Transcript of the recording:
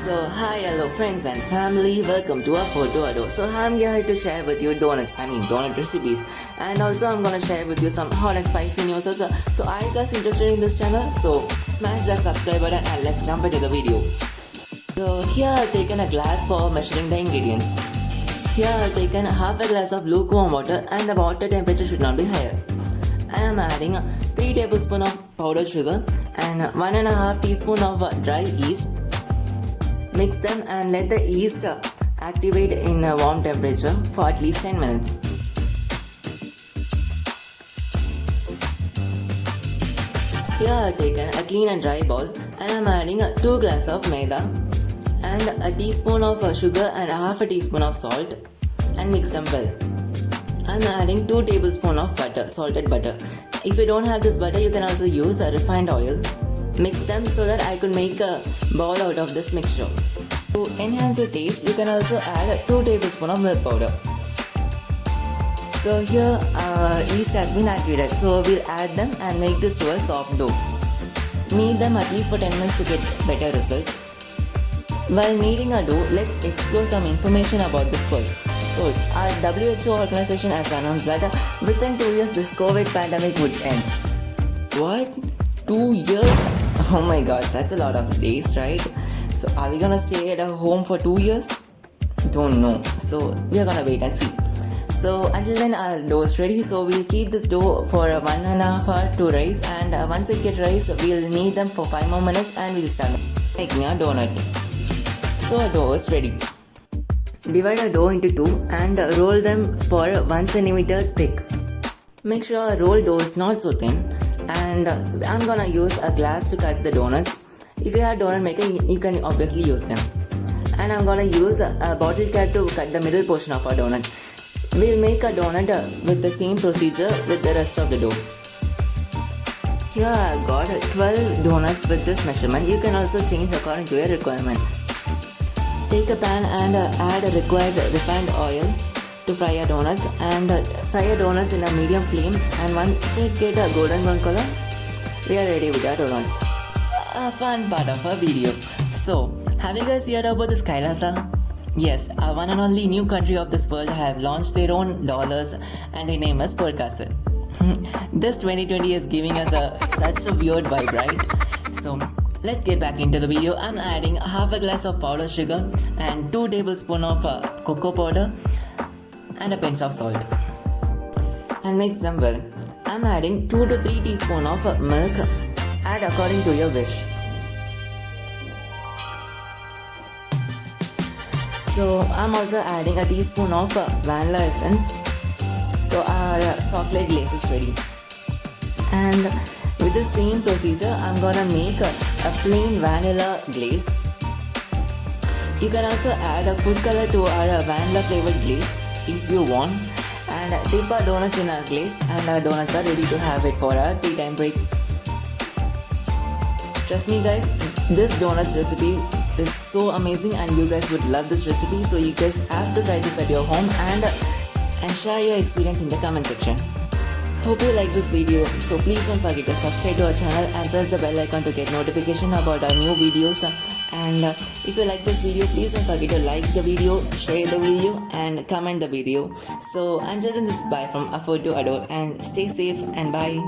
So hi, hello friends and family, welcome to our photo ado. So I'm here to share with you donut recipes, and also I'm gonna share with you some hot and spicy news also. So are you guys interested in this channel? So smash that subscribe button and let's jump into the video. So here I've taken a glass for measuring the ingredients. Here I've taken half a glass of lukewarm water and the water temperature should not be higher. And I'm adding 3 tablespoons of powdered sugar and 1.5 teaspoons of dry yeast. Mix them and let the yeast activate in a warm temperature for at least 10 minutes. Here I have taken a clean and dry bowl and I am adding 2 glasses of maida and a teaspoon of sugar and half a teaspoon of salt and mix them well. I am adding 2 tablespoons of butter, salted butter. If you don't have this butter, you can also use refined oil. Mix them so that I could make a ball out of this mixture. To enhance the taste, you can also add 2 tablespoons of milk powder. So here yeast has been activated, so we'll add them and make this to a soft dough. Knead them at least for 10 minutes to get better result. While kneading a dough, let's explore some information about this pearl. So our WHO organization has announced that within 2 years this COVID pandemic would end. What? 2 years? Oh my god, that's a lot of days, right? So are we gonna stay at home for 2 years? Don't know. So we are gonna wait and see. So until then our dough is ready. So we'll keep this dough for 1.5 hours to rise, and once it gets raised, we'll knead them for 5 more minutes and we'll start making our donut. So our dough is ready. Divide our dough into 2 and roll them for 1 centimeter thick. Make sure our rolled dough is not so thin, and I'm gonna use a glass to cut the donuts. If you have donut maker, you can obviously use them. And I'm gonna use a bottle cap to cut the middle portion of our donut. We'll make a donut with the same procedure with the rest of the dough. Here I've got 12 donuts with this measurement. You can also change according to your requirement. Take a pan and add a required refined oil to fry your donuts, and fry your donuts in a medium flame, and once it get a golden brown color, we are ready with our donuts. A fun part of our video. So, have you guys heard about this Kailasa? Yes, our one and only new country of this world have launched their own dollars and their name is Pearl Castle. This 2020 is giving us such a weird vibe, right? So, let's get back into the video. I'm adding half a glass of powdered sugar and 2 tablespoons of cocoa powder and a pinch of salt. And mix them well. I'm adding 2 to 3 teaspoons of milk. Add according to your wish. So I'm also adding a teaspoon of vanilla essence. So our chocolate glaze is ready. And with the same procedure, I'm gonna make a plain vanilla glaze. You can also add a food color to our vanilla flavored glaze if you want, and dip our donuts in our glaze, and our donuts are ready to have it for our tea time break. Trust me guys, this donuts recipe is so amazing and you guys would love this recipe, so you guys have to try this at your home and share your experience in the comment section. Hope you like this video, so please don't forget to subscribe to our channel and press the bell icon to get notification about our new videos. And if you like this video, please don't forget to like the video, share the video and comment the video. So until then, this is bye from Afford to Adore, and stay safe and bye.